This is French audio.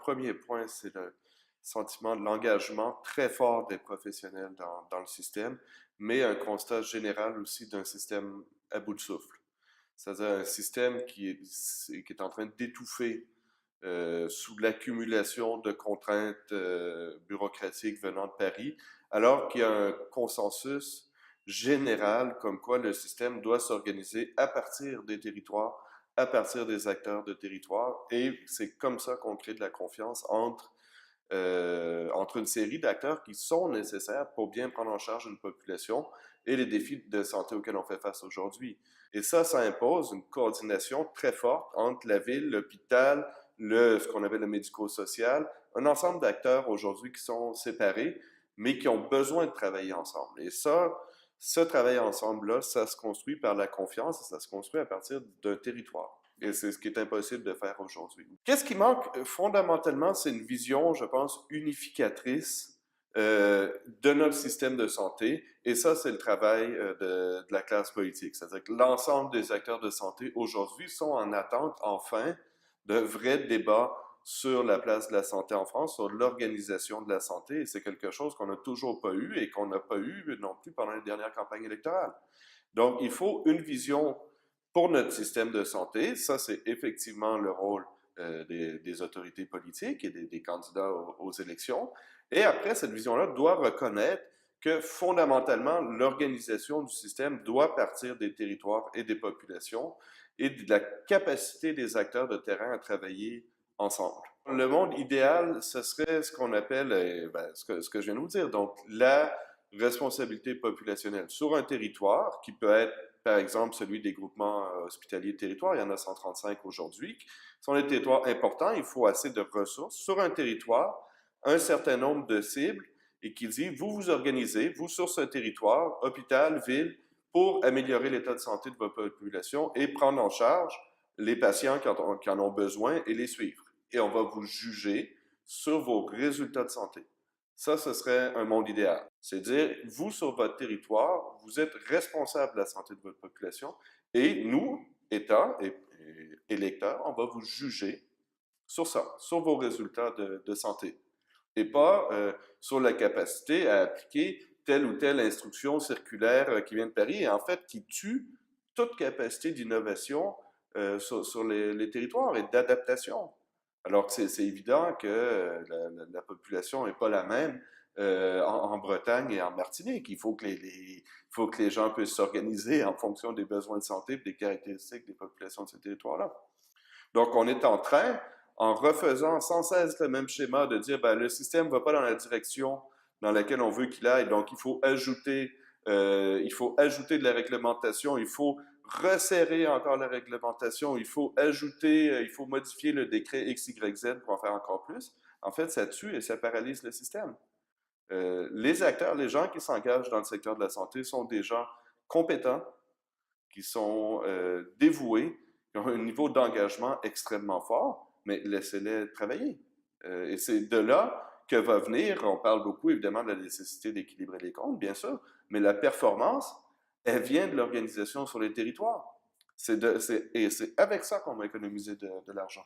premier point, c'est le sentiment de l'engagement très fort des professionnels dans le système, mais un constat général aussi d'un système à bout de souffle. C'est-à-dire un système qui est en train d'étouffer sous l'accumulation de contraintes bureaucratiques venant de Paris, alors qu'il y a un consensus général comme quoi le système doit s'organiser à partir des territoires, à partir des acteurs de territoire, et c'est comme ça qu'on crée de la confiance entre une série d'acteurs qui sont nécessaires pour bien prendre en charge une population et les défis de santé auxquels on fait face aujourd'hui. Et ça impose une coordination très forte entre la ville, l'hôpital, ce qu'on appelle le médico-social, un ensemble d'acteurs aujourd'hui qui sont séparés, mais qui ont besoin de travailler ensemble. Et ça, ce travail ensemble-là, ça se construit par la confiance et ça se construit à partir d'un territoire. Et c'est ce qui est impossible de faire aujourd'hui. Qu'est-ce qui manque fondamentalement, c'est une vision, je pense, unificatrice de notre système de santé. Et ça, c'est le travail de la classe politique. C'est-à-dire que l'ensemble des acteurs de santé aujourd'hui sont en attente, enfin, de vrais débats sur la place de la santé en France, sur l'organisation de la santé. Et c'est quelque chose qu'on n'a toujours pas eu et qu'on n'a pas eu non plus pendant les dernières campagnes électorales. Donc, il faut une vision pour notre système de santé. Ça, c'est effectivement le rôle des autorités politiques et des candidats aux élections. Et après, cette vision-là doit reconnaître que fondamentalement, l'organisation du système doit partir des territoires et des populations et de la capacité des acteurs de terrain à travailler ensemble. Le monde idéal, ce serait ce qu'on appelle, ce que je viens de vous dire, donc la responsabilité populationnelle sur un territoire qui peut être, par exemple, celui des groupements hospitaliers de territoire. Il y en a 135 aujourd'hui. Ce sont des territoires importants. Il faut assez de ressources sur un territoire, un certain nombre de cibles, et qui dit, vous vous organisez, vous sur ce territoire, hôpital, ville, pour améliorer l'état de santé de votre population et prendre en charge les patients qui en ont besoin et les suivre. Et on va vous juger sur vos résultats de santé. Ça, ce serait un monde idéal. C'est dire, vous, sur votre territoire, vous êtes responsable de la santé de votre population et nous, État et électeurs, on va vous juger sur ça, sur vos résultats de santé et pas sur la capacité à appliquer telle ou telle instruction circulaire qui vient de Paris et en fait qui tue toute capacité d'innovation sur les territoires et d'adaptation. Alors que c'est évident que la population n'est pas la même en Bretagne et en Martinique. Il faut que faut que les gens puissent s'organiser en fonction des besoins de santé et des caractéristiques des populations de ces territoires-là. Donc, on est en train, en refaisant sans cesse le même schéma, de dire, ben, le système ne va pas dans la direction dans laquelle on veut qu'il aille, donc il faut ajouter de la réglementation, il faut resserrer encore la réglementation, il faut modifier le décret X, Y, Z pour en faire encore plus. En fait, ça tue et ça paralyse le système. Les acteurs, les gens qui s'engagent dans le secteur de la santé sont des gens compétents, qui sont dévoués, qui ont un niveau d'engagement extrêmement fort, mais laissez-les travailler. Et c'est de là que va venir, on parle beaucoup évidemment de la nécessité d'équilibrer les comptes, bien sûr, mais la performance, elle vient de l'organisation sur les territoires. Et c'est avec ça qu'on va économiser de l'argent.